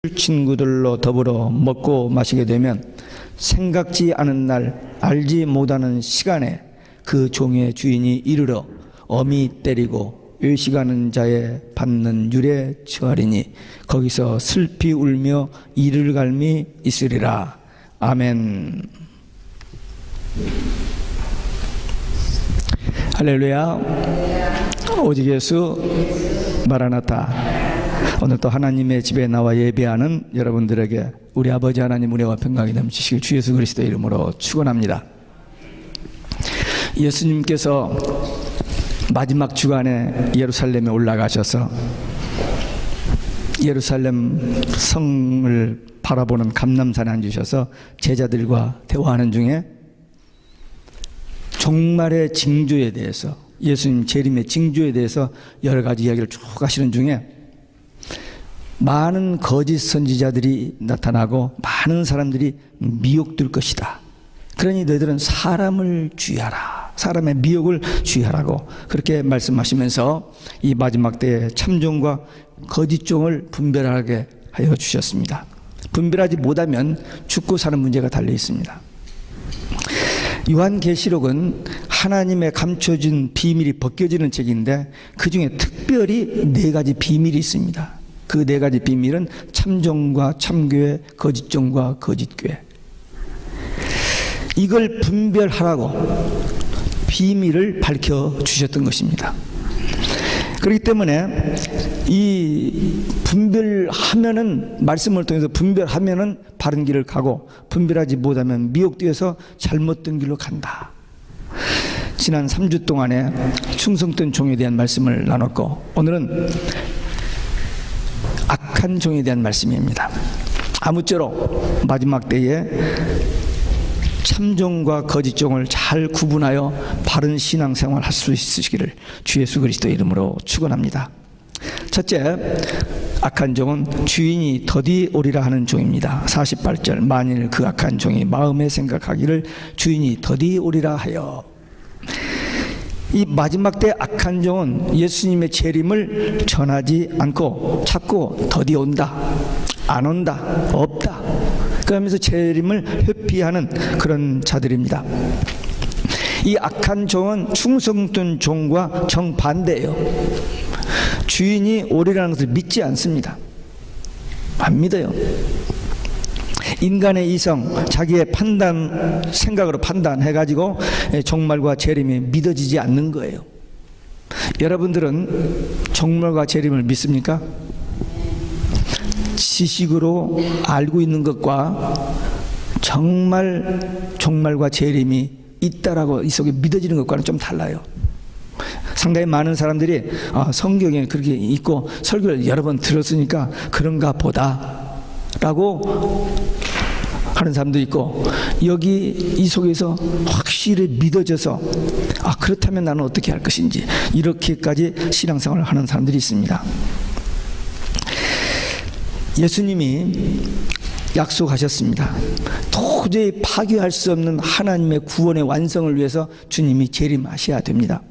친구들로 더불어 먹고 마시게 되면 생각지 않은 날 알지 못하는 시간에 그 종의 주인이 이르러 어미 때리고 외식하는 자의 받는 율에 처하리니 거기서 슬피 울며 이를 갈미 있으리라. 아멘. 할렐루야. 오직 예수 마라나타. 오늘 또 하나님의 집에 나와 예배하는 여러분들에게 우리 아버지 하나님 은혜와 평강이 넘치시길 주 예수 그리스도의 이름으로 축원합니다. 예수님께서 마지막 주간에 예루살렘에 올라가셔서 예루살렘 성을 바라보는 감람산에 앉으셔서 제자들과 대화하는 중에 종말의 징조에 대해서, 예수님 재림의 징조에 대해서 여러 가지 이야기를 쭉 하시는 중에 많은 거짓 선지자들이 나타나고 많은 사람들이 미혹될 것이다. 그러니 너희들은 사람을 주의하라. 사람의 미혹을 주의하라고 그렇게 말씀하시면서 이 마지막 때에 참종과 거짓종을 분별하게 하여 주셨습니다. 분별하지 못하면 죽고 사는 문제가 달려 있습니다. 요한계시록은 하나님의 감춰진 비밀이 벗겨지는 책인데 그 중에 특별히 4가지 비밀이 있습니다. 그 4가지 비밀은 참종과 참교회, 거짓종과 거짓교회. 이걸 분별하라고 비밀을 밝혀주셨던 것입니다. 그렇기 때문에 이 분별하면은, 말씀을 통해서 분별하면은 바른 길을 가고 분별하지 못하면 미혹되어서 잘못된 길로 간다. 지난 3주 동안에 충성된 종에 대한 말씀을 나눴고 오늘은 악한 종에 대한 말씀입니다. 아무쪼록 마지막 때에 참종과 거짓종을 잘 구분하여 바른 신앙생활 할 수 있으시기를 주 예수 그리스도의 이름으로 축원합니다. 첫째, 악한 종은 주인이 더디 오리라 하는 종입니다. 48절, 만일 그 악한 종이 마음에 생각하기를 주인이 더디 오리라 하여. 이 마지막 때 악한 종은 예수님의 재림을 전하지 않고 자꾸 더디 온다, 안 온다, 없다 그러면서 재림을 회피하는 그런 자들입니다. 이 악한 종은 충성된 종과 정반대예요. 주인이 오리라는 것을 믿지 않습니다. 안 믿어요. 인간의 이성, 자기의 판단, 생각으로 판단해가지고 종말과 재림이 믿어지지 않는 거예요. 여러분들은 종말과 재림을 믿습니까? 지식으로 알고 있는 것과 정말 종말과 재림이 있다라고 이 속에 믿어지는 것과는 좀 달라요. 상당히 많은 사람들이 성경에 그렇게 있고 설교를 여러 번 들었으니까 그런가 보다 라고 하는 사람도 있고, 여기 이 속에서 확실히 믿어져서 그렇다면 나는 어떻게 할 것인지 이렇게까지 신앙생활을 하는 사람들이 있습니다. 예수님이 약속하셨습니다. 도저히 파괴할 수 없는 하나님의 구원의 완성을 위해서 주님이 재림하셔야 됩니다.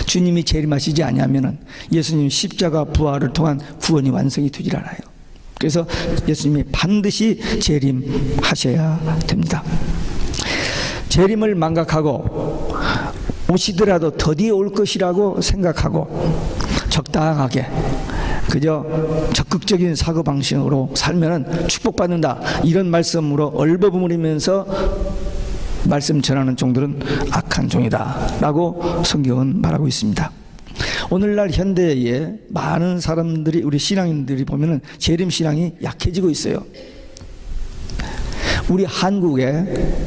주님이 재림하시지 아니하면 예수님 십자가 부활을 통한 구원이 완성이 되질 않아요. 그래서 예수님이 반드시 재림하셔야 됩니다. 재림을 망각하고 오시더라도 더디 올 것이라고 생각하고 적당하게 그저 적극적인 사고방식으로 살면은 축복받는다, 이런 말씀으로 얼버무리면서 말씀 전하는 종들은 악한 종이다 라고 성경은 말하고 있습니다. 오늘날 현대에 많은 사람들이, 우리 신앙인들이 보면은 재림 신앙이 약해지고 있어요. 우리 한국의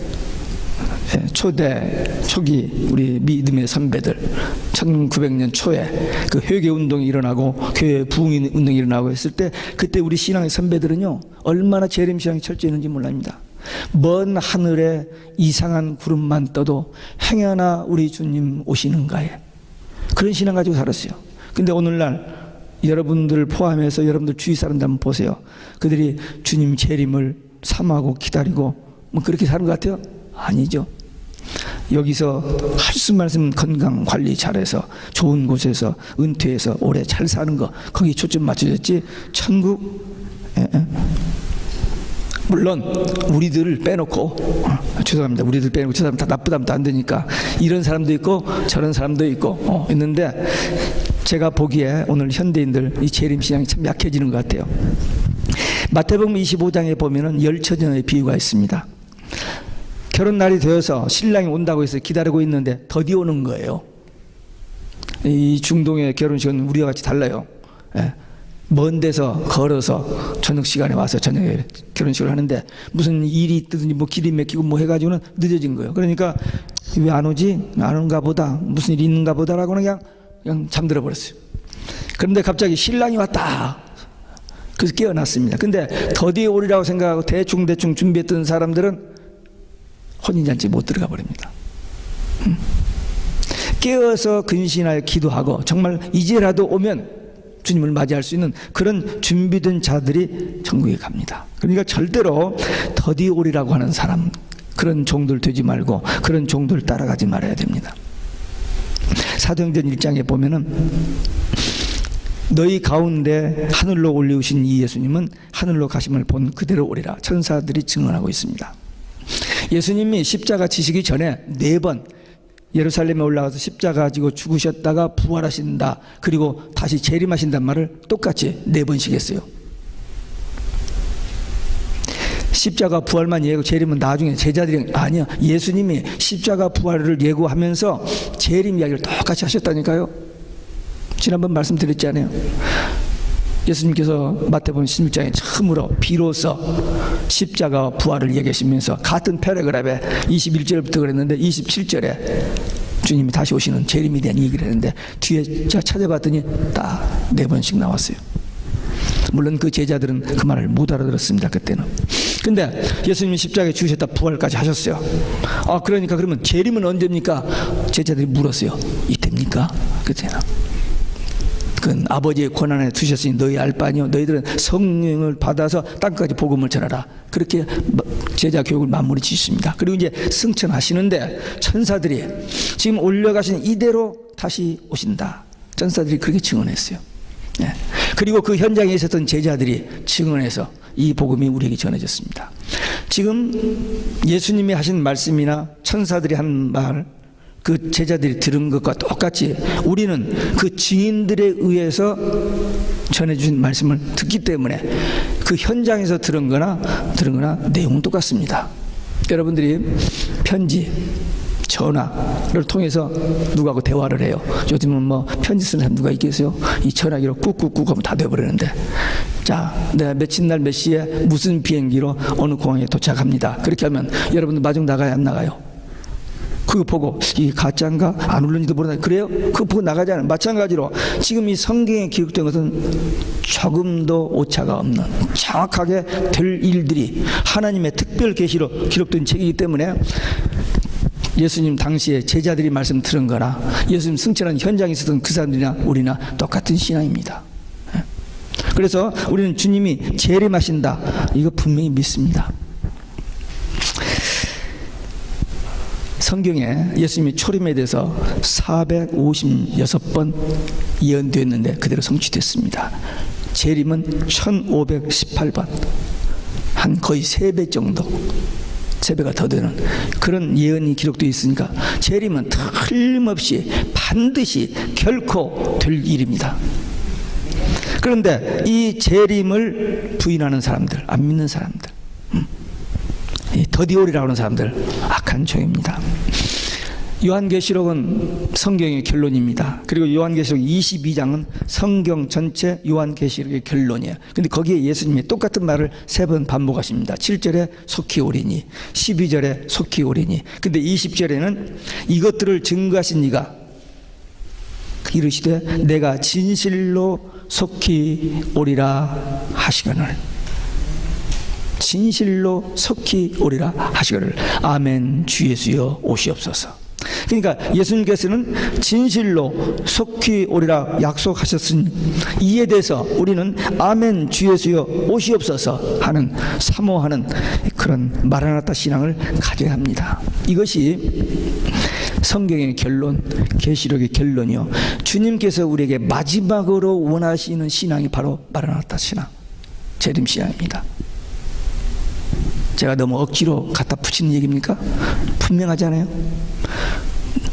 초기 우리 믿음의 선배들, 1900년 초에 그 회개 운동이 일어나고 교회 부흥 운동이 일어나고 했을 때, 그때 우리 신앙의 선배들은요 얼마나 재림 신앙이 철저했는지 몰랍니다. 먼 하늘에 이상한 구름만 떠도 행여나 우리 주님 오시는가에, 그런 신앙 가지고 살았어요. 근데 오늘날 여러분들 포함해서 여러분들 주위 사람들 한번 보세요. 그들이 주님 재림을 삼하고 기다리고 뭐 그렇게 사는 것 같아요? 아니죠. 여기서 할 수만 있으면 건강 관리 잘해서 좋은 곳에서 은퇴해서 오래 잘 사는 거, 거기 초점 맞춰졌지. 천국, 물론 우리들을 빼놓고, 죄송합니다, 우리들 빼놓고 저 사람 다 나쁘다면 안 되니까 이런 사람도 있고 저런 사람도 있고 있는데, 제가 보기에 오늘 현대인들 이 재림신앙이 참 약해지는 것 같아요. 마태복음 25장에 보면은 열처녀의 비유가 있습니다. 결혼 날이 되어서 신랑이 온다고 해서 기다리고 있는데 더디 오는 거예요. 이 중동의 결혼식은 우리와 같이 달라요. 먼 데서 걸어서 저녁 시간에 와서 저녁에 결혼식을 하는데, 무슨 일이 있든지 뭐 길이 막히고 뭐 해가지고는 늦어진 거예요. 그러니까 왜 안 오지? 안 오는가 보다, 무슨 일이 있는가 보다라고 그냥 잠들어 버렸어요. 그런데 갑자기 신랑이 왔다. 그래서 깨어났습니다. 근데 더디 오리라고 생각하고 대충 준비했던 사람들은 혼인잔치 못 들어가 버립니다. 깨어서 근신하여 기도하고 정말 이제라도 오면 주님을 맞이할 수 있는 그런 준비된 자들이 천국에 갑니다. 그러니까 절대로 더디 오리라고 하는 사람, 그런 종들 되지 말고 그런 종들 따라가지 말아야 됩니다. 사도행전 1장에 보면은 너희 가운데 하늘로 올리우신 이 예수님은 하늘로 가심을 본 그대로 오리라 천사들이 증언하고 있습니다. 예수님이 십자가 지시기 전에 4번 예루살렘에 올라가서 십자가 지고 죽으셨다가 부활하신다, 그리고 다시 재림하신단 말을 똑같이 4번씩 했어요. 십자가 부활만 예고 재림은 나중에 제자들이, 아니야, 예수님이 십자가 부활을 예고하면서 재림 이야기를 똑같이 하셨다니까요. 지난번 말씀드렸잖아요. 예수님께서 마태복음 16장에 처음으로 비로소 십자가 부활을 얘기하시면서 같은 패러그랩에 21절부터 그랬는데 27절에 주님이 다시 오시는 재림에 대한 얘기를 했는데, 뒤에 제가 찾아봤더니 딱 4번씩 나왔어요. 물론 그 제자들은 그 말을 못 알아들었습니다, 그때는. 근데 예수님이 십자가에 죽으셨다 부활까지 하셨어요. 그러니까 그러면 재림은 언제입니까? 제자들이 물었어요. 이때입니까? 그때는. 그건 아버지의 권한에 두셨으니 너희 알 바 아니요, 너희들은 성령을 받아서 땅까지 복음을 전하라. 그렇게 제자 교육을 마무리 지십니다. 그리고 이제 승천하시는데 천사들이 지금 올려가신 이대로 다시 오신다, 천사들이 그렇게 증언했어요. 그리고 그 현장에 있었던 제자들이 증언해서 이 복음이 우리에게 전해졌습니다. 지금 예수님이 하신 말씀이나 천사들이 한 말, 그 제자들이 들은 것과 똑같이 우리는 그 증인들에 의해서 전해주신 말씀을 듣기 때문에 그 현장에서 들은 거나 내용은 똑같습니다. 여러분들이 편지, 전화를 통해서 누구하고 대화를 해요. 요즘은 뭐 편지 쓰는 사람 누가 있겠어요? 이 전화기로 꾹꾹꾹 하면 다 돼버리는데, 자, 내가 며칠 날 몇 시에 무슨 비행기로 어느 공항에 도착합니다. 그렇게 하면 여러분들 마중 나가요, 안 나가요? 그거 보고 이 가짜인가 안 울는지도 모르나, 그래요? 그거 보고 나가잖아요. 마찬가지로 지금 이 성경에 기록된 것은 조금도 오차가 없는 정확하게 될 일들이 하나님의 특별 계시로 기록된 책이기 때문에 예수님 당시에 제자들이 말씀 들은 거나 예수님 승천한 현장에 있었던 그 사람들이나 우리나 똑같은 신앙입니다. 그래서 우리는 주님이 재림하신다, 이거 분명히 믿습니다. 성경에 예수님이 초림에 대해서 456번 예언되었는데 그대로 성취됐습니다. 재림은 1518번, 한 거의 3배 정도, 3배가 더 되는 그런 예언이 기록되어 있으니까 재림은 틀림없이 반드시 결코 될 일입니다. 그런데 이 재림을 부인하는 사람들, 안 믿는 사람들, 더디오리라고 하는 사람들, 악한 종입니다. 요한계시록은 성경의 결론입니다. 그리고 요한계시록 22장은 성경 전체 요한계시록의 결론이에요. 근데 거기에 예수님이 똑같은 말을 3번 반복하십니다. 7절에 속히 오리니, 12절에 속히 오리니, 근데 20절에는 이것들을 증거하신 이가 이르시되 내가 진실로 속히 오리라 하시거늘, 진실로 속히 오리라 하시거늘 아멘 주 예수여 오시옵소서. 그러니까 예수님께서는 진실로 속히 오리라 약속하셨으니 이에 대해서 우리는 아멘 주 예수여 오시옵소서 하는 사모하는 그런 마라나타 신앙을 가져야 합니다. 이것이 성경의 결론, 계시록의 결론이요, 주님께서 우리에게 마지막으로 원하시는 신앙이 바로 마라나타 신앙, 재림 신앙입니다. 제가 너무 억지로 갖다 붙이는 얘기입니까? 분명하잖아요.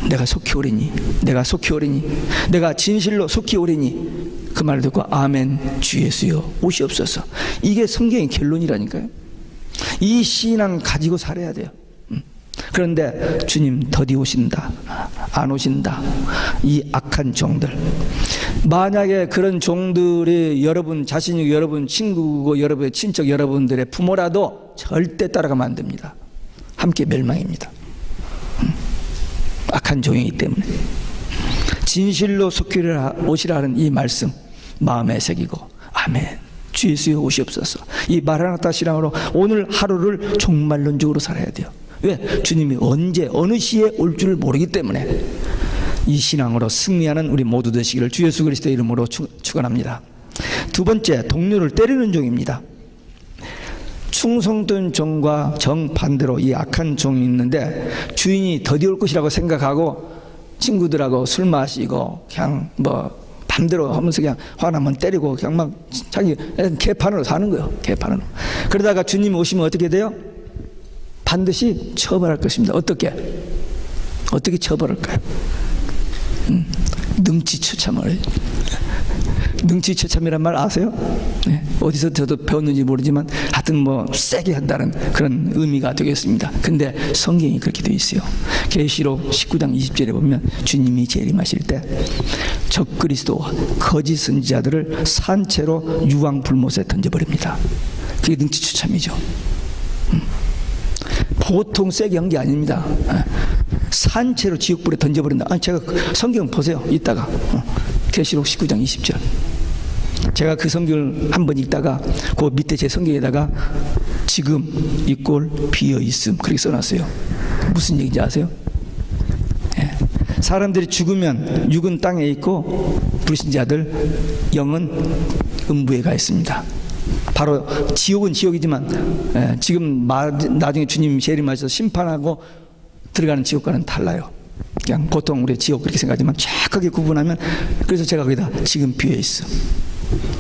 내가 속히 오리니, 내가 속히 오리니, 내가 진실로 속히 오리니, 그 말을 듣고 아멘 주 예수여 오시옵소서. 이게 성경의 결론이라니까요. 이 신앙 가지고 살아야 돼요. 그런데 주님 더디 오신다, 안 오신다, 이 악한 종들, 만약에 그런 종들이 여러분 자신이고 여러분 친구고 여러분의 친척 여러분들의 부모라도 절대 따라가면 안 됩니다. 함께 멸망입니다. 악한 종이기 때문에. 진실로 속히 오시라 하는 이 말씀 마음에 새기고 아멘 주 예수여 오시옵소서. 이 마라나타 신앙으로 오늘 하루를 종말론적으로 살아야 돼요. 왜? 주님이 언제 어느 시에 올 줄 모르기 때문에. 이 신앙으로 승리하는 우리 모두 되시기를 주 예수 그리스도의 이름으로 축원합니다. 두 번째, 동료를 때리는 종입니다. 충성된 종과 정반대로 이 악한 종이 있는데, 주인이 더디 올 것이라고 생각하고 친구들하고 술 마시고 그냥 뭐 밤대로 하면서 그냥 화나면 때리고 그냥 막 자기 개판으로 사는 거예요. 개판으로. 그러다가 주님이 오시면 어떻게 돼요? 반드시 처벌할 것입니다. 어떻게 처벌할까요? 능치처참을. 능치처참이란 말 아세요? 네. 어디서 저도 배웠는지 모르지만 하여튼 뭐 세게 한다는 그런 의미가 되겠습니다. 근데 성경이 그렇게 되어 있어요. 계시록 19장 20절에 보면 주님이 재림하실 때 적그리스도와 거짓 선지자들을 산채로 유황불못에 던져버립니다. 그게 능치처참이죠. 보통 세게 한 게 아닙니다. 산채로 지옥불에 던져버린다. 제가 성경 보세요. 이따가 계시록 19장 20절. 제가 그 성경을 한번 읽다가 그 밑에 제 성경에다가 지금 이 꼴 비어 있음 그렇게 써놨어요. 무슨 얘기인지 아세요? 사람들이 죽으면 육은 땅에 있고 불신자들 영은 음부에 가 있습니다. 바로 지옥은 지옥이지만 지금 나중에 주님 재림하셔서 심판하고 들어가는 지옥과는 달라요. 그냥 보통 우리 지옥 그렇게 생각하지만 정확하게 구분하면, 그래서 제가 거기다 지금 비어 있어.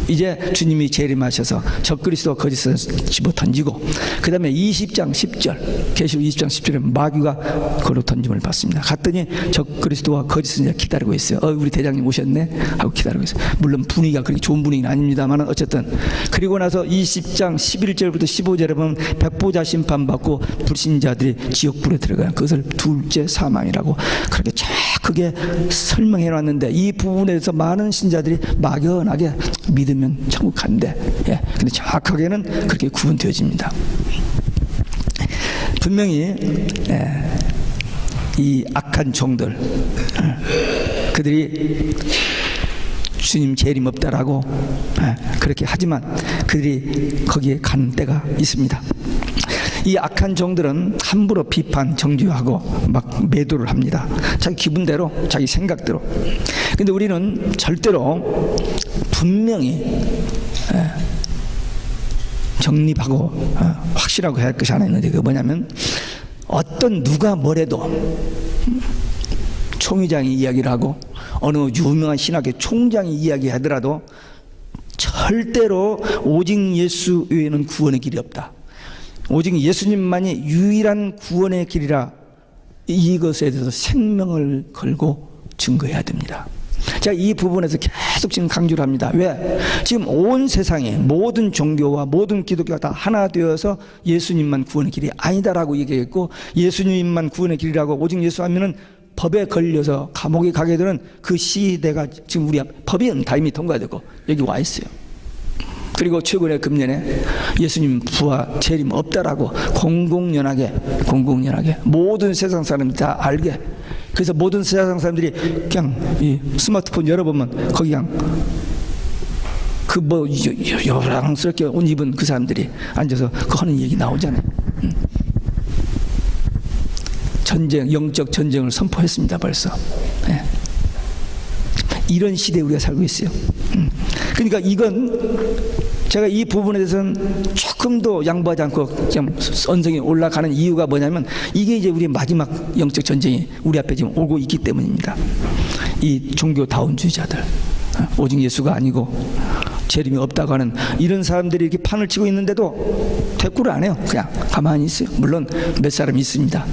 이제 주님이 재림하셔서 적그리스도와 거짓을 집어 던지고, 그 다음에 20장 10절 계시록 20장 10절에 마귀가 그로 던짐을 받습니다. 갔더니 적그리스도와 거짓을 기다리고 있어요. 우리 대장님 오셨네 하고 기다리고 있어요. 물론 분위기가 그렇게 좋은 분위기는 아닙니다만 어쨌든. 그리고 나서 20장 11절부터 15절에 보면 백보자 심판받고 불신자들이 지옥불에 들어가요. 그것을 둘째 사망이라고 그렇게 크게 설명해 놨는데, 이 부분에 대해서 많은 신자들이 막연하게 믿으면 천국 간대. 근데 정확하게는 그렇게 구분되어집니다. 분명히 이 악한 종들, 그들이 주님 재림 없다라고 그렇게 하지만 그들이 거기에 가는 때가 있습니다. 이 악한 종들은 함부로 비판, 정죄하고 막 매도를 합니다. 자기 기분대로, 자기 생각대로. 근데 우리는 절대로 분명히 정립하고 확실하고 해야 할 것이 하나 있는데, 그게 뭐냐면 어떤 누가 뭐래도 총회장이 이야기를 하고 어느 유명한 신학의 총장이 이야기하더라도 절대로 오직 예수 외에는 구원의 길이 없다. 오직 예수님만이 유일한 구원의 길이라, 이것에 대해서 생명을 걸고 증거해야 됩니다. 제가 이 부분에서 계속 지금 강조를 합니다. 왜? 지금 온 세상에 모든 종교와 모든 기독교가 다 하나 되어서 예수님만 구원의 길이 아니다라고 얘기했고, 예수님만 구원의 길이라고 오직 예수 하면은 법에 걸려서 감옥에 가게 되는 그 시대가 지금 우리 법이 다 이미 통과되고 여기 와 있어요. 그리고 최근에 금년에 예수님 부활 재림 없다라고 공공연하게 모든 세상 사람들이 다 알게, 그래서 모든 세상 사람들이 그냥 이 스마트폰 열어보면 거기 그냥 그 뭐 요랑스럽게 옷 입은 그 사람들이 앉아서 그 하는 얘기 나오잖아요. 전쟁, 영적 전쟁을 선포했습니다 벌써. 이런 시대에 우리가 살고 있어요. 그러니까 이건 제가 이 부분에 대해서는 조금도 양보하지 않고 그냥 언성이 올라가는 이유가 뭐냐면 이게 이제 우리 마지막 영적 전쟁이 우리 앞에 지금 오고 있기 때문입니다. 이 종교다운주의자들, 오직 예수가 아니고 재림이 없다고 하는 이런 사람들이 이렇게 판을 치고 있는데도 대꾸를 안 해요. 그냥 가만히 있어요. 물론 몇 사람이 있습니다.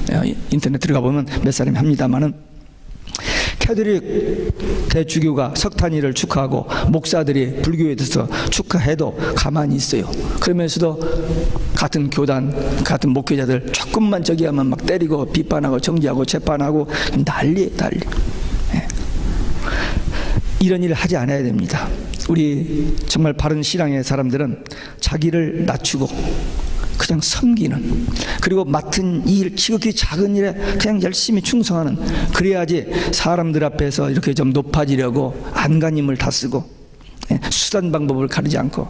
인터넷 들어가 보면 몇 사람이 합니다만은, 캐톨릭 대주교가 석탄일을 축하하고 목사들이 불교에 대해서 축하해도 가만히 있어요. 그러면서도 같은 교단, 같은 목회자들 조금만 저기 하면 막 때리고 비판하고 정지하고 재판하고 난리예요, 난리. 이런 일을 하지 않아야 됩니다. 우리 정말 바른 신앙의 사람들은 자기를 낮추고 그냥 섬기는, 그리고 맡은 일, 지극히 작은 일에 그냥 열심히 충성하는, 그래야지 사람들 앞에서 이렇게 좀 높아지려고 안간힘을 다 쓰고 수단 방법을 가리지 않고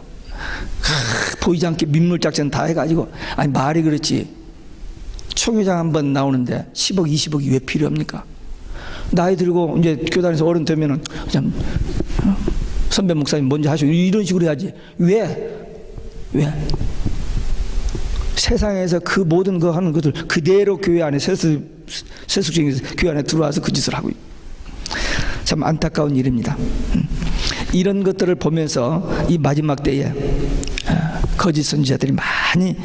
보이지 않게 민물작전 다 해가지고, 아니 말이 그렇지 총회장 한번 나오는데 10억 20억이 왜 필요합니까? 나이 들고 이제 교단에서 어른 되면은 그냥 선배 목사님 먼저 하시고 이런 식으로 해야지. 왜? 세상에서 그 모든 거 하는 것들 그대로 교회 안에 세속적인 교회 안에 들어와서 그 짓을 하고, 참 안타까운 일입니다. 이런 것들을 보면서 이 마지막 때에 거짓 선지자들이 많이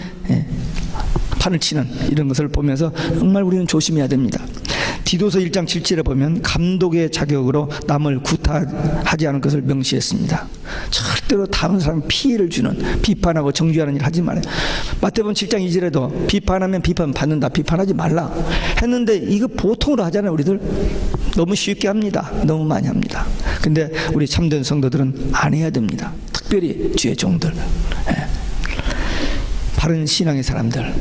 판을 치는 이런 것을 보면서 정말 우리는 조심해야 됩니다. 디도서 1장 7절에 보면 감독의 자격으로 남을 구타하지 않을 것을 명시했습니다. 절대로 다른 사람 피해를 주는, 비판하고 정죄하는 일 하지 말아요. 마태복음 7장 2절에도 비판하면 비판 받는다, 비판하지 말라 했는데 이거 보통으로 하잖아요. 우리들 너무 쉽게 합니다. 너무 많이 합니다. 근데 우리 참된 성도들은 안 해야 됩니다. 특별히 주의 종들, 바른 신앙의 사람들,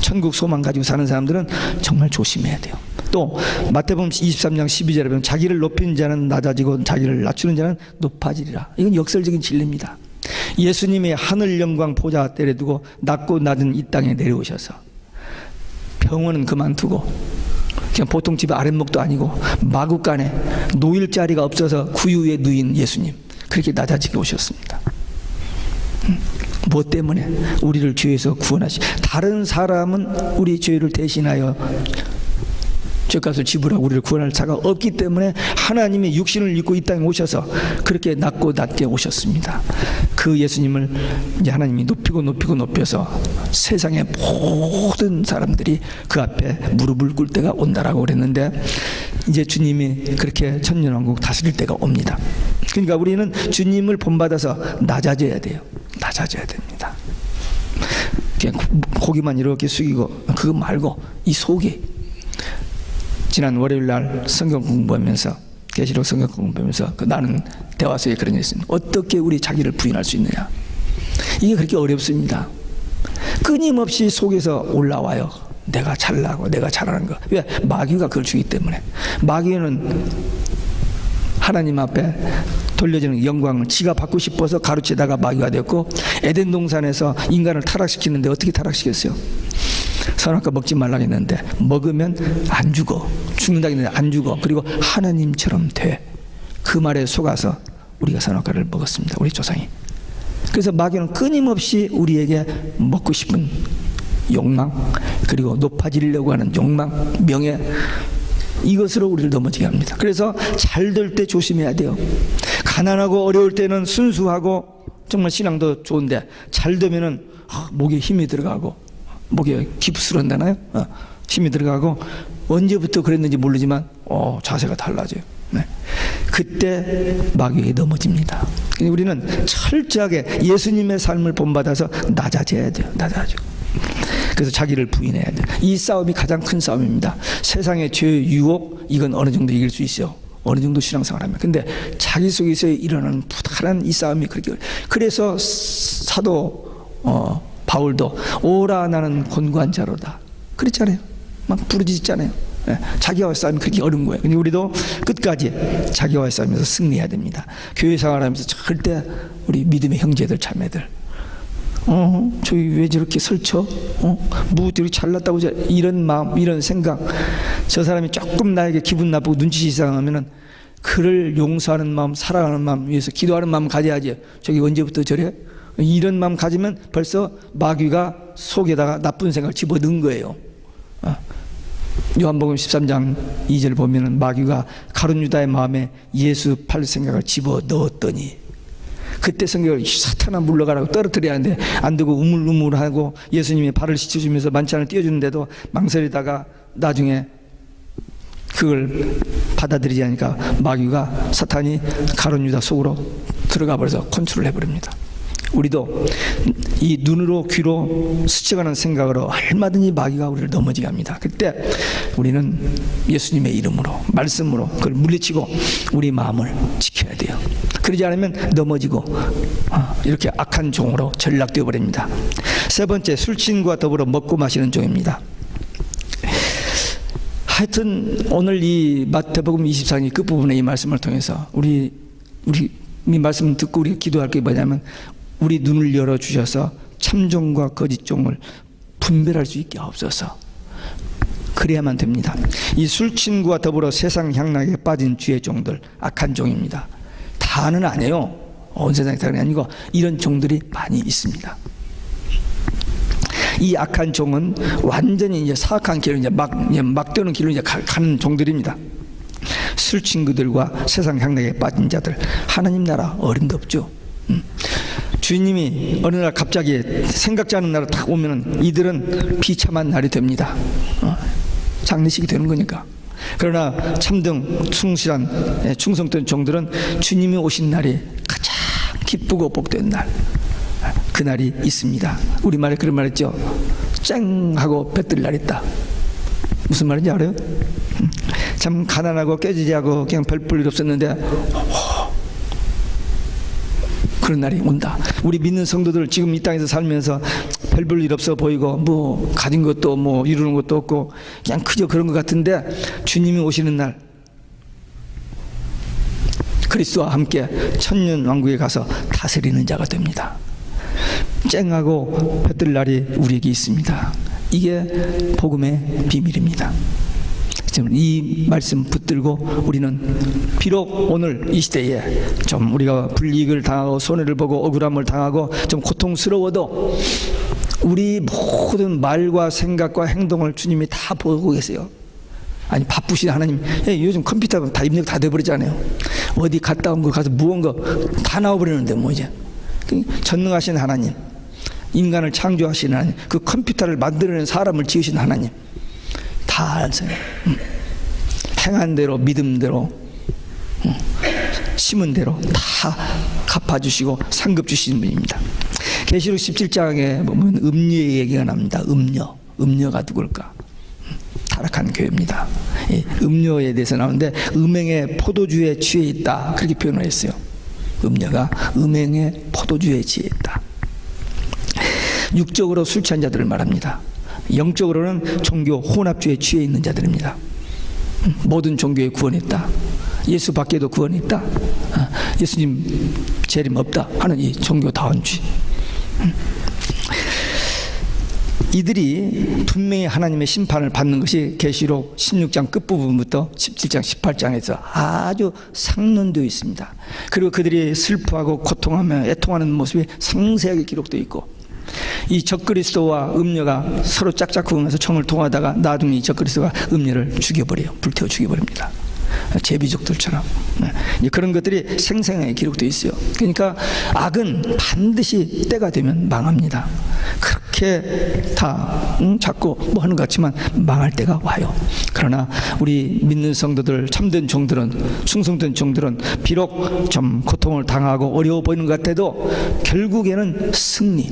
천국 소망 가지고 사는 사람들은 정말 조심해야 돼요. 또 마태복음 23장 12절에 보면 자기를 높이는 자는 낮아지고 자기를 낮추는 자는 높아지리라. 이건 역설적인 진리입니다. 예수님이 하늘 영광 보좌 때려두고 낮고 낮은 이 땅에 내려오셔서 병원은 그만두고 그냥 보통 집의 아랫목도 아니고 마구간에 놓일 자리가 없어서 구유에 누인 예수님, 그렇게 낮아지게 오셨습니다. 뭐 때문에? 우리를 죄에서 구원하시. 다른 사람은 우리 죄를 대신하여 죄값을 지불하고 우리를 구원할 자가 없기 때문에 하나님이 육신을 입고 이 땅에 오셔서 그렇게 낮고 낮게 오셨습니다. 그 예수님을 이제 하나님이 높여서 세상의 모든 사람들이 그 앞에 무릎을 꿇을 때가 온다라고 그랬는데, 이제 주님이 그렇게 천년왕국 다스릴 때가 옵니다. 그러니까 우리는 주님을 본받아서 낮아져야 돼요. 낮아져야 됩니다. 그냥 고기만 이렇게 숙이고 그거 말고 이 속에, 지난 월요일 날 성경 공부하면서, 계시록 성경 공부하면서 나는 대화서에 그런 게 있습니다. 어떻게 우리 자기를 부인할 수 있느냐. 이게 그렇게 어렵습니다. 끊임없이 속에서 올라와요. 내가 잘나고 내가 잘하는 거. 왜? 마귀가 그걸 주기 때문에. 마귀는 하나님 앞에 돌려지는 영광을 지가 받고 싶어서 가로채다가 마귀가 됐고, 에덴 동산에서 인간을 타락시키는데 어떻게 타락시켰어요? 선악과 먹지 말라 했는데 먹으면 안 죽어, 죽는다 했는데 안 죽어, 그리고 하나님처럼 돼. 그 말에 속아서 우리가 선악과를 먹었습니다, 우리 조상이. 그래서 마귀는 끊임없이 우리에게 먹고 싶은 욕망, 그리고 높아지려고 하는 욕망, 명예, 이것으로 우리를 넘어지게 합니다. 그래서 잘 될 때 조심해야 돼요. 가난하고 어려울 때는 순수하고 정말 신앙도 좋은데, 잘 되면은 목에 힘이 들어가고, 목에 기부스러운다나요? 힘이 들어가고, 언제부터 그랬는지 모르지만 자세가 달라져요. 네. 그때 마귀에 넘어집니다. 우리는 철저하게 예수님의 삶을 본받아서 낮아져야 돼요. 낮아지고. 그래서 자기를 부인해야 돼요. 이 싸움이 가장 큰 싸움입니다. 세상의 죄의 유혹, 이건 어느 정도 이길 수 있어요. 어느 정도 신앙생활하면. 근데 자기 속에서 일어나는 부단한 이 싸움이 그렇게. 그래서 사도 바울도 오라 나는 곤고한 자로다 그랬잖아요. 막 부르짖잖아요. 자기와의 싸움이 그렇게 어려운 거예요. 근데 우리도 끝까지 자기와의 싸움에서 승리해야 됩니다. 교회 생활하면서 절대 우리 믿음의 형제들 자매들, 저기 왜 저렇게 설쳐? 뭐 저렇게 잘났다고, 이런 마음, 이런 생각, 저 사람이 조금 나에게 기분 나쁘고 눈치 이상하면은 그를 용서하는 마음, 사랑하는 마음 위해서 기도하는 마음 가져야지. 저기 언제부터 저래? 이런 마음 가지면 벌써 마귀가 속에다가 나쁜 생각을 집어넣은 거예요. 요한복음 13장 2절 보면은 마귀가 가룟 유다의 마음에 예수 팔 생각을 집어넣었더니, 그때 성경을 사탄아 물러가라고 떨어뜨려야 하는데 안 되고 우물우물하고 예수님이 발을 씻어주면서 만찬을 띄워주는데도 망설이다가 나중에 그걸 받아들이지 않으니까 마귀가, 사탄이 가룟 유다 속으로 들어가 버려서 컨트롤 해버립니다. 우리도 이 눈으로 귀로 스쳐가는 생각으로 얼마든지 마귀가 우리를 넘어지게 합니다. 그때 우리는 예수님의 이름으로, 말씀으로 그걸 물리치고 우리 마음을 지켜야 돼요. 그러지 않으면 넘어지고 이렇게 악한 종으로 전락되어 버립니다. 세 번째, 술친구와 더불어 먹고 마시는 종입니다. 하여튼 오늘 이 마태복음 24장 끝부분의 이 말씀을 통해서 우리 이 말씀 듣고 우리 기도할 게 뭐냐면, 우리 눈을 열어주셔서 참종과 거짓종을 분별할 수 있게 하옵소서. 그래야만 됩니다. 이 술친구와 더불어 세상 향락에 빠진 주의 종들, 악한 종입니다. 다는 아니에요. 온 세상이 다는 게 아니고 이런 종들이 많이 있습니다. 이 악한 종은 완전히 이제 사악한 길을 이제 막 되는 길로 이제 가는 종들입니다. 술친구들과 세상 향락에 빠진 자들, 하나님 나라 어림도 없죠. 주님이 어느 날 갑자기 생각지 않은 날에 딱 오면은 이들은 비참한 날이 됩니다. 장례식이 되는 거니까. 그러나 참등 충실한 충성된 종들은 주님이 오신 날이 가장 기쁘고 복된 날, 그 날이 있습니다. 우리말에 그런 말 있죠. 쨍 하고 배뜰 날 있다. 무슨 말인지 알아요? 참 가난하고 깨지지하고 그냥 별 볼 일 없었는데 그런 날이 온다. 우리 믿는 성도들 지금 이 땅에서 살면서 별 볼 일 없어 보이고 뭐 가진 것도 뭐 이루는 것도 없고 그냥 그저 그런 것 같은데, 주님이 오시는 날 그리스도와 함께 천년 왕국에 가서 다스리는 자가 됩니다. 쨍하고 배뜰 날이 우리에게 있습니다. 이게 복음의 비밀입니다. 이 말씀 붙들고 우리는 비록 오늘 이 시대에 좀 우리가 불이익을 당하고 손해를 보고 억울함을 당하고 좀 고통스러워도 우리 모든 말과 생각과 행동을 주님이 다 보고 계세요. 아니 바쁘신 하나님, 요즘 컴퓨터 다 입력 다 돼버리잖아요. 어디 갔다 온 거 가서 무언가 다 나와버리는데 뭐 이제 전능하신 하나님, 인간을 창조하신 하나님, 그 컴퓨터를 만들어낸 사람을 지으신 하나님 다 아세요. 행한 대로 믿음대로 심은 대로 다 갚아주시고 상급 주시는 분입니다. 계시록 17장에 보면 음녀의 얘기가 납니다. 음녀가 누굴까? 타락한 교회입니다. 음녀에 대해서 나오는데 음행의 포도주에 취해 있다, 그렇게 표현을 했어요. 음녀가 음행의 포도주에 취해 있다. 육적으로 술 취한 자들을 말합니다. 영적으로는 종교 혼합주에 취해 있는 자들입니다. 모든 종교에 구원했다, 예수 밖에도 구원했다, 예수님 재림 없다 하는 이 종교다원주의, 이들이 분명히 하나님의 심판을 받는 것이 계시록 16장 끝부분부터 17장 18장에서 아주 상론되어 있습니다. 그리고 그들이 슬퍼하고 고통하며 애통하는 모습이 상세하게 기록되어 있고, 이 적그리스도와 음녀가 서로 짝짝 구우면서 청을 통하다가 나중에 이 적그리스도가 음녀를 죽여버려요. 불태워 죽여버립니다. 제비족들처럼. 그런 것들이 생생하게 기록되어 있어요. 그러니까 악은 반드시 때가 되면 망합니다. 그렇게 다 자꾸 뭐 하는 것 같지만 망할 때가 와요. 그러나 우리 믿는 성도들, 참된 종들은, 충성된 종들은 비록 좀 고통을 당하고 어려워 보이는 것 같아도 결국에는 승리,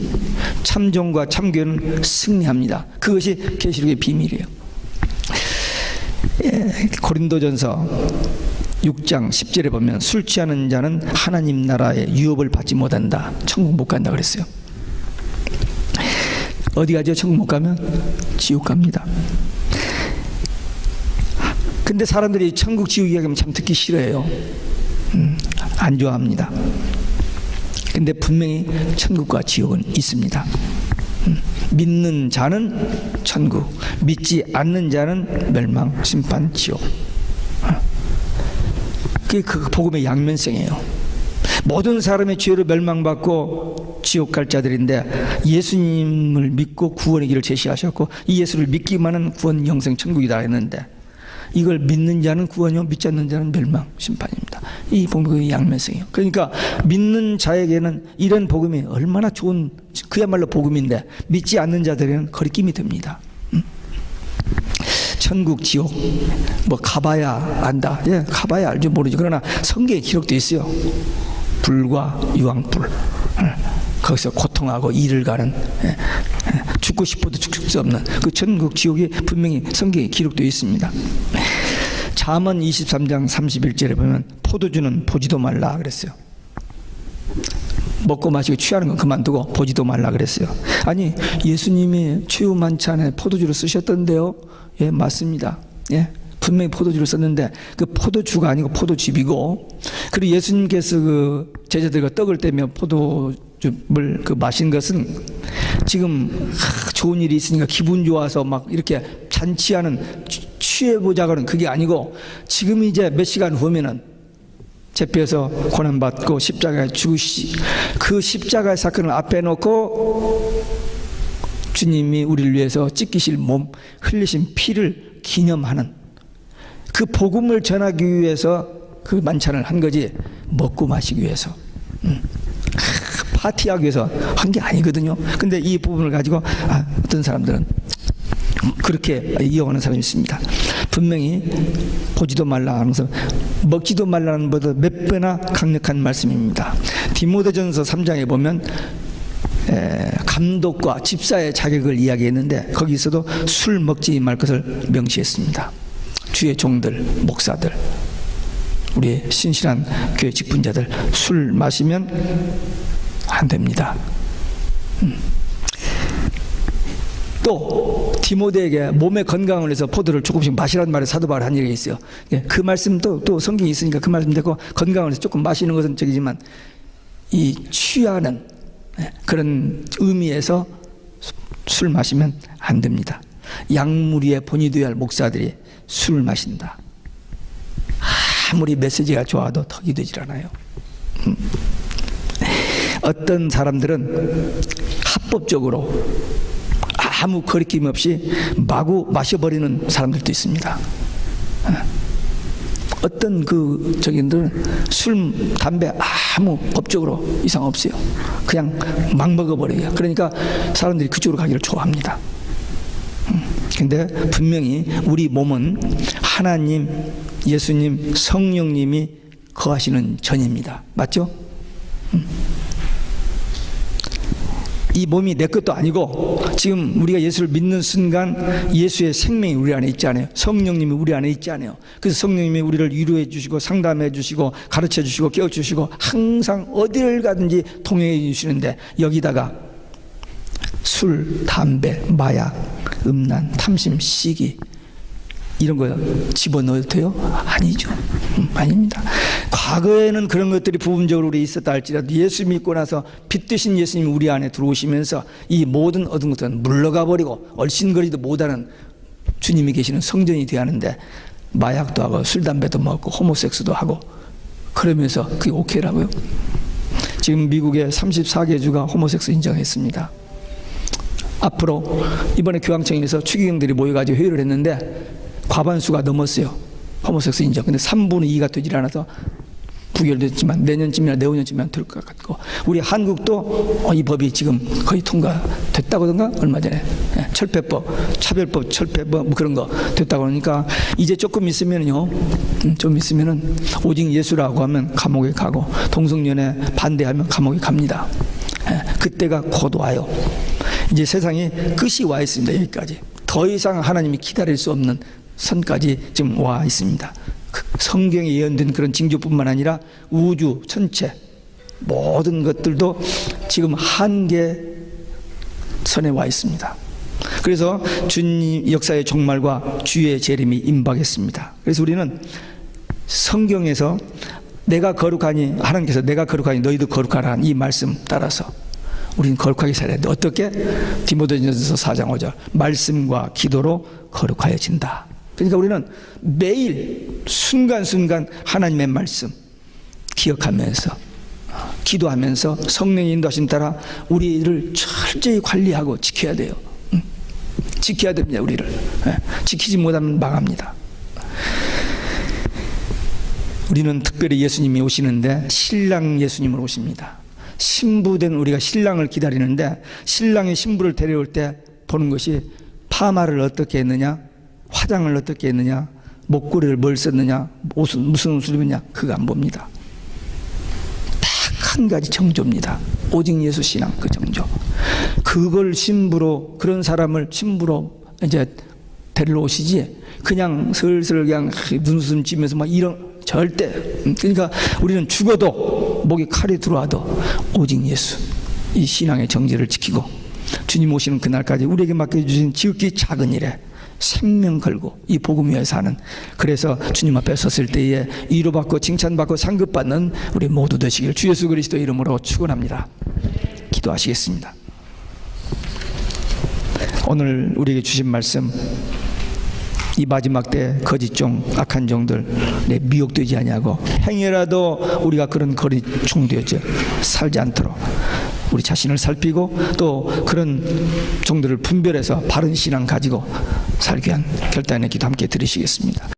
참종과 참교는 승리합니다. 그것이 계시록의 비밀이에요. 고린도전서 6장 10절에 보면 술 취하는 자는 하나님 나라의 유업을 받지 못한다, 천국 못 간다 그랬어요. 어디 가죠? 천국 못 가면 지옥 갑니다. 근데 사람들이 천국 지옥 이야기하면 참 듣기 싫어해요. 안 좋아합니다. 근데 분명히 천국과 지옥은 있습니다. 믿는 자는 천국, 믿지 않는 자는 멸망, 심판, 지옥. 그게 그 복음의 양면성이에요. 모든 사람의 죄로 멸망받고 지옥 갈 자들인데 예수님을 믿고 구원의 길을 제시하셨고 이 예수를 믿기만 하는 구원 영생 천국이다 했는데 이걸 믿는 자는 구원이요 믿지 않는 자는 멸망 심판입니다. 이 복음의 양면성이요. 그러니까 믿는 자에게는 이런 복음이 얼마나 좋은 그야말로 복음인데 믿지 않는 자들에게는 거리낌이 됩니다. 천국 지옥 뭐 가봐야 안다. 예, 가봐야 알죠 모르죠. 그러나 성경에 기록되어 있어요. 불과 유황불 거기서 고통하고 이를 가는 죽고 싶어도 죽을 수 없는 그 천국 지옥이 분명히 성경에 기록되어 있습니다. 잠언 23장 31절에 보면 포도주는 보지도 말라 그랬어요. 먹고 마시고 취하는 건 그만두고 보지도 말라 그랬어요. 아니 예수님이 최후 만찬에 포도주를 쓰셨던데요. 예, 맞습니다. 예, 분명히 포도주를 썼는데 그 포도주가 아니고 포도즙이고, 그리고 예수님께서 그 제자들과 떡을 떼며 포도즙을 그 마신 것은 지금 좋은 일이 있으니까 기분 좋아서 막 이렇게 잔치하는 취해보자고는 그게 아니고, 지금 이제 몇 시간 후면은 재패에서 고난받고 십자가에 죽으시, 그 십자가의 사건을 앞에 놓고 주님이 우리를 위해서 찢기실 몸, 흘리신 피를 기념하는 그 복음을 전하기 위해서 그 만찬을 한 거지, 먹고 마시기 위해서 파티하기 위해서 한 게 아니거든요. 근데 이 부분을 가지고 어떤 사람들은 그렇게 이용하는 사람이 있습니다. 분명히 보지도 말라 하면서 먹지도 말라는 것보다 몇 배나 강력한 말씀입니다. 디모데전서 3장에 보면 감독과 집사의 자격을 이야기했는데 거기서도 술 먹지 말 것을 명시했습니다. 주의 종들, 목사들, 우리 신실한 교회 직분자들 술 마시면 안 됩니다. 또 디모데에게 몸의 건강을 위해서 포도를 조금씩 마시라는 말에 사도 바울이 한 얘기가 있어요. 그 말씀도 또 성경이 있으니까 그 말씀 듣고 건강을 위해서 조금 마시는 것은 적이지만 이 취하는 그런 의미에서 술 마시면 안 됩니다. 약물이의 본이 되어야 할 목사들이 술을 마신다. 아무리 메시지가 좋아도 덕이 되질 않아요. 어떤 사람들은 합법적으로 아무 거리낌 없이 마구 마셔버리는 사람들도 있습니다. 어떤 그 저기들은 술, 담배 아무 법적으로 이상 없어요. 그냥 막 먹어버려요. 그러니까 사람들이 그쪽으로 가기를 좋아합니다. 근데 분명히 우리 몸은 하나님, 예수님, 성령님이 거하시는 전입니다. 맞죠? 이 몸이 내 것도 아니고 지금 우리가 예수를 믿는 순간 예수의 생명이 우리 안에 있지 않아요? 성령님이 우리 안에 있지 않아요? 그래서 성령님이 우리를 위로해 주시고 상담해 주시고 가르쳐 주시고 깨워 주시고 항상 어디를 가든지 통행해 주시는데, 여기다가 술, 담배, 마약, 음란, 탐심, 시기 이런 거 집어넣어도 돼요? 아니죠. 아닙니다. 과거에는 그런 것들이 부분적으로 우리 있었다 할지라도 예수 믿고 나서 빛 되신 예수님이 우리 안에 들어오시면서 이 모든 얻은 것들은 물러가 버리고 얼씬거리도 못하는 주님이 계시는 성전이 되어야 하는데, 마약도 하고 술, 담배도 먹고 호모섹스도 하고 그러면서 그게 오케이라고요? 지금 미국의 34개 주가 호모섹스 인정했습니다. 앞으로 이번에 교황청에서 추기경들이 모여가지고 회의를 했는데 과반수가 넘었어요. 호모섹스 인정. 근데 3분의 2가 되질 않아서 부결됐지만 내년쯤이나 내후년쯤이나 될 것 같고, 우리 한국도 이 법이 지금 거의 통과됐다고든가 얼마 전에 철폐법, 차별법, 철폐법 뭐 그런 거 됐다고 하니까 이제 조금 있으면요, 좀 있으면은 오직 예수라고 하면 감옥에 가고 동성연애 반대하면 감옥에 갑니다. 그때가 곧 와요. 이제 세상이 끝이 와 있습니다. 여기까지 더 이상 하나님이 기다릴 수 없는 선까지 지금 와 있습니다. 성경에 예언된 그런 징조뿐만 아니라 우주 전체 모든 것들도 지금 한계 선에 와 있습니다. 그래서 주님 역사의 종말과 주의 재림이 임박했습니다. 그래서 우리는 성경에서 내가 거룩하니, 하나님께서 내가 거룩하니 너희도 거룩하라 이 말씀 따라서 우리는 거룩하게 살아야 돼. 어떻게? 디모데전서 4장 5절 말씀과 기도로 거룩하여진다. 그러니까 우리는 매일 순간순간 하나님의 말씀 기억하면서 기도하면서 성령의 인도하심 따라 우리를 철저히 관리하고 지켜야 돼요. 지켜야 됩니다. 우리를. 지키지 못하면 망합니다. 우리는 특별히 예수님이 오시는데 신랑 예수님을 오십니다. 신부된 우리가 신랑을 기다리는데 신랑이 신부를 데려올 때 보는 것이 파마를 어떻게 했느냐, 화장을 어떻게 했느냐, 목걸이를 뭘 썼느냐, 옷은 무슨 옷을 입었냐, 그거 안 봅니다. 딱 한 가지 정조입니다. 오직 예수 신앙, 그 정조. 그걸 신부로, 그런 사람을 신부로 이제 데리러 오시지, 그냥 슬슬 그냥 눈웃음 찌면서 막 이런, 절대. 그러니까 우리는 죽어도 목에 칼이 들어와도 오직 예수, 이 신앙의 정제를 지키고 주님 오시는 그날까지 우리에게 맡겨주신 지극히 작은 일에 생명 걸고 이 복음 위에 사는, 그래서 주님 앞에 섰을 때에 위로받고 칭찬받고 상급받는 우리 모두 되시길 주 예수 그리스도 이름으로 축원합니다. 기도하시겠습니다. 오늘 우리에게 주신 말씀, 이 마지막 때 거짓 종, 악한 종들 내 미혹되지 아니하고 행여라도 우리가 그런 거짓 종되었죠, 살지 않도록 우리 자신을 살피고 또 그런 종들을 분별해서 바른 신앙 가지고 살기 위한 결단의 기도 함께 드리시겠습니다.